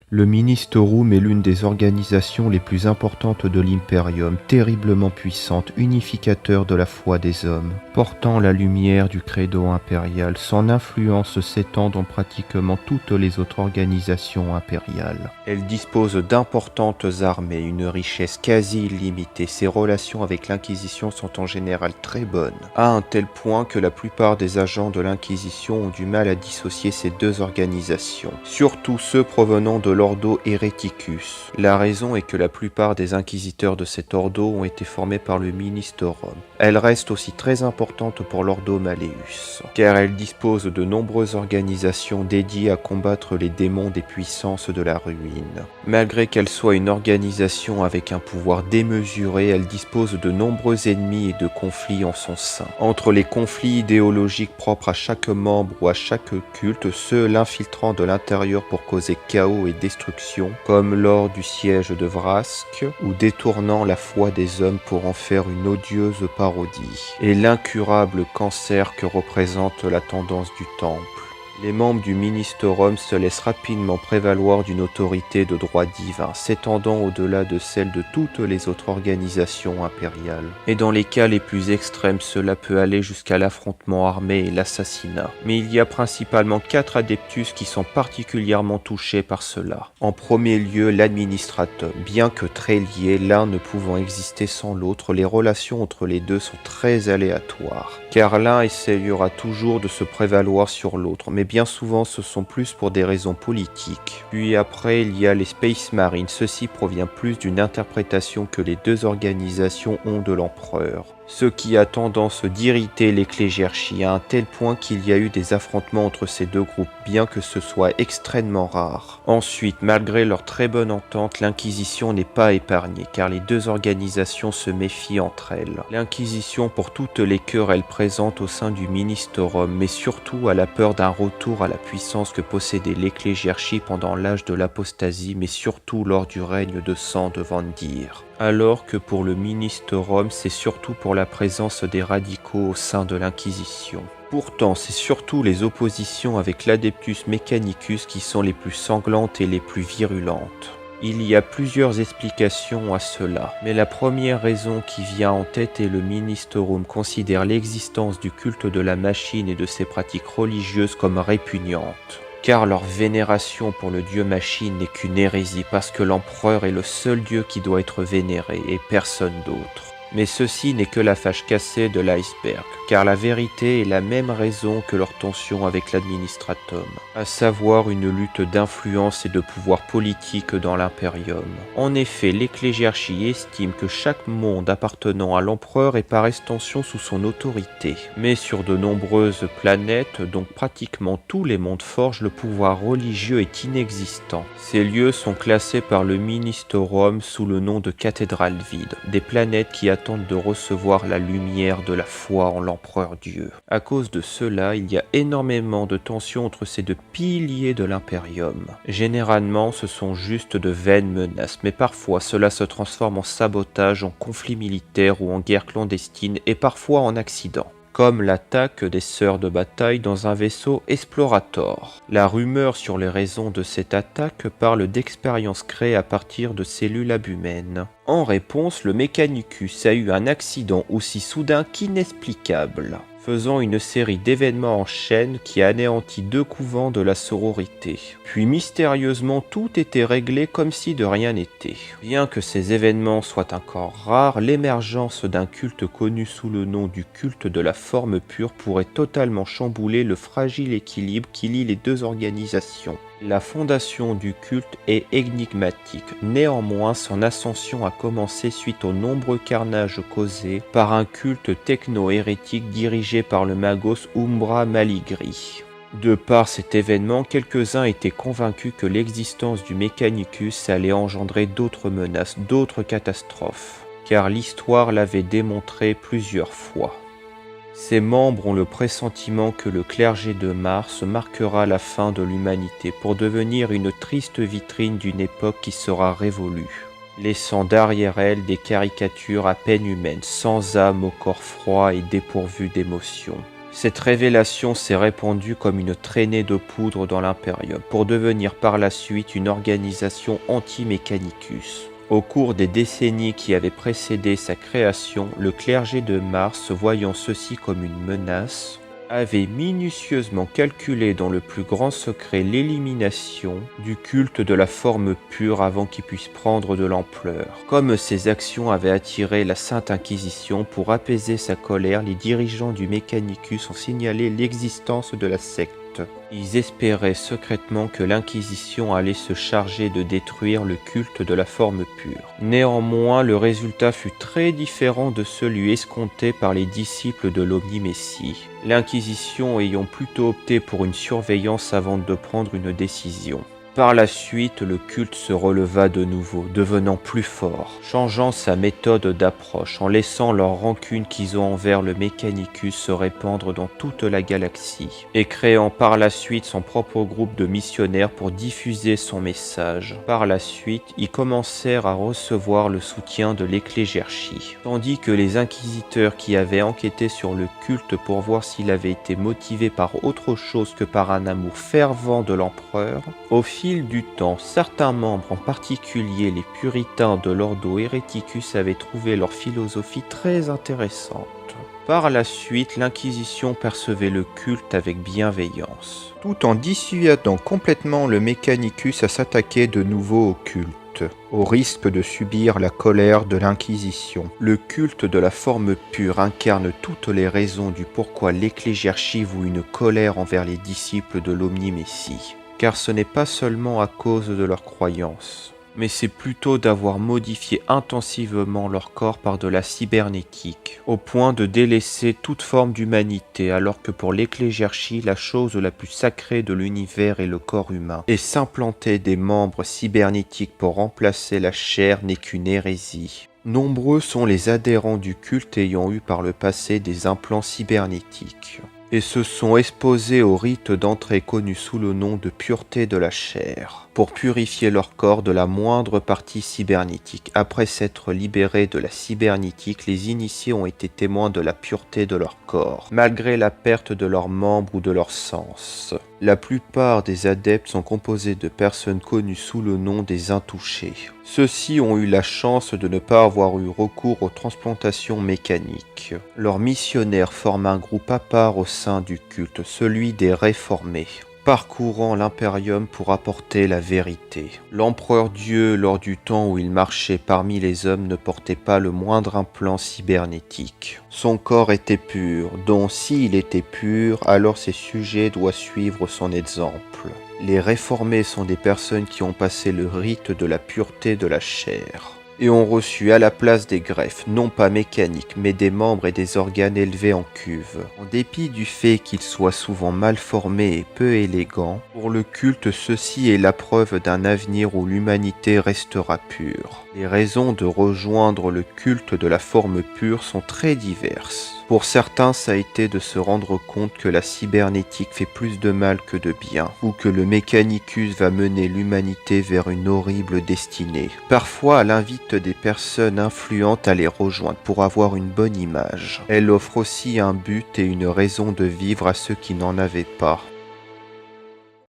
Le Ministorum est l'une des organisations les plus importantes de l'Imperium, terriblement puissante, unificateur de la foi des hommes. Portant la lumière du credo impérial, son influence s'étend dans pratiquement toutes les autres organisations impériales. Elle dispose d'importantes armées, une richesse quasi illimitée. Ses relations avec l'Inquisition sont en général très bonnes, à un tel point que la plupart des agents de l'Inquisition ont du mal à dissocier ces deux organisations, surtout ceux provenant de l'Ordo Hereticus. La raison est que la plupart des inquisiteurs de cet ordo ont été formés par le Ministorum. Elle reste aussi très importante pour l'Ordo Malleus, car elle dispose de nombreuses organisations dédiées à combattre les démons des puissances de la ruine. Malgré qu'elle soit une organisation avec un pouvoir démesuré, elle dispose de nombreux ennemis et de conflits en son sein. Entre les conflits idéologiques propres à chaque membre ou à chaque culte, ceux l'infiltrant de l'intérieur pour causer chaos et destruction, comme lors du siège de Vrask, ou détournant la foi des hommes pour en faire une odieuse parodie, et l'incurable cancer que représente la tendance du Temple. Les membres du Ministorum se laissent rapidement prévaloir d'une autorité de droit divin, s'étendant au-delà de celle de toutes les autres organisations impériales. Et dans les cas les plus extrêmes, cela peut aller jusqu'à l'affrontement armé et l'assassinat. Mais il y a principalement 4 adeptus qui sont particulièrement touchés par cela. En premier lieu, l'administratum. Bien que très liés, l'un ne pouvant exister sans l'autre, les relations entre les deux sont très aléatoires. Car l'un essayera toujours de se prévaloir sur l'autre, mais bien souvent ce sont plus pour des raisons politiques. Puis après il y a les Space Marines, ceci provient plus d'une interprétation que les deux organisations ont de l'empereur, ce qui a tendance d'irriter l'ecclésiarchie à un tel point qu'il y a eu des affrontements entre ces deux groupes, bien que ce soit extrêmement rare. Ensuite, malgré leur très bonne entente, l'Inquisition n'est pas épargnée, car les deux organisations se méfient entre elles. L'Inquisition pour toutes les querelles présentes au sein du Ministorum, mais surtout à la peur d'un retour à la puissance que possédait l'ecclésiarchie pendant l'âge de l'apostasie, mais surtout lors du règne de sang de Vandir. Alors que pour le Ministorum, c'est surtout pour la présence des radicaux au sein de l'Inquisition. Pourtant, c'est surtout les oppositions avec l'Adeptus Mechanicus qui sont les plus sanglantes et les plus virulentes. Il y a plusieurs explications à cela, mais la première raison qui vient en tête est le Ministorum considère l'existence du culte de la machine et de ses pratiques religieuses comme répugnantes. Car leur vénération pour le dieu machine n'est qu'une hérésie parce que l'empereur est le seul dieu qui doit être vénéré et personne d'autre. Mais ceci n'est que la face cassée de l'iceberg, car la vérité est la même raison que leur tension avec l'administratum, à savoir une lutte d'influence et de pouvoir politique dans l'impérium. En effet, l'ecclésiarchie estime que chaque monde appartenant à l'empereur est par extension sous son autorité, mais sur de nombreuses planètes, donc pratiquement tous les mondes forges, le pouvoir religieux est inexistant. Ces lieux sont classés par le Ministorum sous le nom de cathédrales vides, des planètes qui attendent de recevoir la lumière de la foi en l'empereur Dieu. À cause de cela, il y a énormément de tensions entre ces deux piliers de l'impérium. Généralement, ce sont juste de vaines menaces, mais parfois cela se transforme en sabotage, en conflit militaire ou en guerre clandestine, et parfois en accident, comme l'attaque des sœurs de bataille dans un vaisseau Explorator. La rumeur sur les raisons de cette attaque parle d'expériences créées à partir de cellules abumènes. En réponse, le Mechanicus a eu un accident aussi soudain qu'inexplicable, faisant une série d'événements en chaîne qui anéantit 2 couvents de la sororité. Puis mystérieusement, tout était réglé comme si de rien n'était. Bien que ces événements soient encore rares, l'émergence d'un culte connu sous le nom du culte de la forme pure pourrait totalement chambouler le fragile équilibre qui lie les deux organisations. La fondation du culte est énigmatique, néanmoins son ascension a commencé suite aux nombreux carnages causés par un culte techno-hérétique dirigé par le magos Umbra Maligri. De par cet événement, quelques-uns étaient convaincus que l'existence du Mechanicus allait engendrer d'autres menaces, d'autres catastrophes, car l'histoire l'avait démontré plusieurs fois. Ses membres ont le pressentiment que le clergé de Mars marquera la fin de l'humanité pour devenir une triste vitrine d'une époque qui sera révolue, laissant derrière elle des caricatures à peine humaines, sans âme au corps froid et dépourvues d'émotions. Cette révélation s'est répandue comme une traînée de poudre dans l'Imperium, pour devenir par la suite une organisation anti-Mechanicus. Au cours des décennies qui avaient précédé sa création, le clergé de Mars, voyant ceci comme une menace, avait minutieusement calculé dans le plus grand secret l'élimination du culte de la forme pure avant qu'il puisse prendre de l'ampleur. Comme ces actions avaient attiré la Sainte Inquisition, pour apaiser sa colère, les dirigeants du Mechanicus ont signalé l'existence de la secte. Ils espéraient secrètement que l'Inquisition allait se charger de détruire le culte de la forme pure. Néanmoins, le résultat fut très différent de celui escompté par les disciples de l'Omni-Messie, l'Inquisition ayant plutôt opté pour une surveillance avant de prendre une décision. Par la suite, le culte se releva de nouveau, devenant plus fort, changeant sa méthode d'approche, en laissant leur rancune qu'ils ont envers le Mechanicus se répandre dans toute la galaxie, et créant par la suite son propre groupe de missionnaires pour diffuser son message. Par la suite, ils commencèrent à recevoir le soutien de l'ecclésiarchie, tandis que les inquisiteurs qui avaient enquêté sur le culte pour voir s'il avait été motivé par autre chose que par un amour fervent de l'empereur, au fil du temps, certains membres, en particulier les puritains de l'Ordo Hereticus, avaient trouvé leur philosophie très intéressante. Par la suite, l'Inquisition percevait le culte avec bienveillance, tout en dissuadant complètement le Mechanicus à s'attaquer de nouveau au culte, au risque de subir la colère de l'Inquisition. Le culte de la forme pure incarne toutes les raisons du pourquoi l'ecclésiarchie voue une colère envers les disciples de l'Omni-Messie. Car ce n'est pas seulement à cause de leur croyance, mais c'est plutôt d'avoir modifié intensivement leur corps par de la cybernétique, au point de délaisser toute forme d'humanité, alors que pour l'ecclésiarchie, la chose la plus sacrée de l'univers est le corps humain, et s'implanter des membres cybernétiques pour remplacer la chair n'est qu'une hérésie. Nombreux sont les adhérents du culte ayant eu par le passé des implants cybernétiques, et se sont exposés au rite d'entrée connu sous le nom de pureté de la chair, pour purifier leur corps de la moindre partie cybernétique. Après s'être libérés de la cybernétique, les initiés ont été témoins de la pureté de leur corps, malgré la perte de leurs membres ou de leurs sens. La plupart des adeptes sont composés de personnes connues sous le nom des intouchés. Ceux-ci ont eu la chance de ne pas avoir eu recours aux transplantations mécaniques. Leurs missionnaires forment un groupe à part au sein du culte, celui des réformés, parcourant l'Imperium pour apporter la vérité. L'empereur Dieu, lors du temps où il marchait parmi les hommes, ne portait pas le moindre implant cybernétique. Son corps était pur, donc s'il était pur, alors ses sujets doivent suivre son exemple. Les réformés sont des personnes qui ont passé le rite de la pureté de la chair, et ont reçu à la place des greffes, non pas mécaniques, mais des membres et des organes élevés en cuve. En dépit du fait qu'ils soient souvent mal formés et peu élégants, pour le culte ceci est la preuve d'un avenir où l'humanité restera pure. Les raisons de rejoindre le culte de la forme pure sont très diverses. Pour certains, ça a été de se rendre compte que la cybernétique fait plus de mal que de bien, ou que le Mechanicus va mener l'humanité vers une horrible destinée. Parfois, elle invite des personnes influentes à les rejoindre pour avoir une bonne image. Elle offre aussi un but et une raison de vivre à ceux qui n'en avaient pas.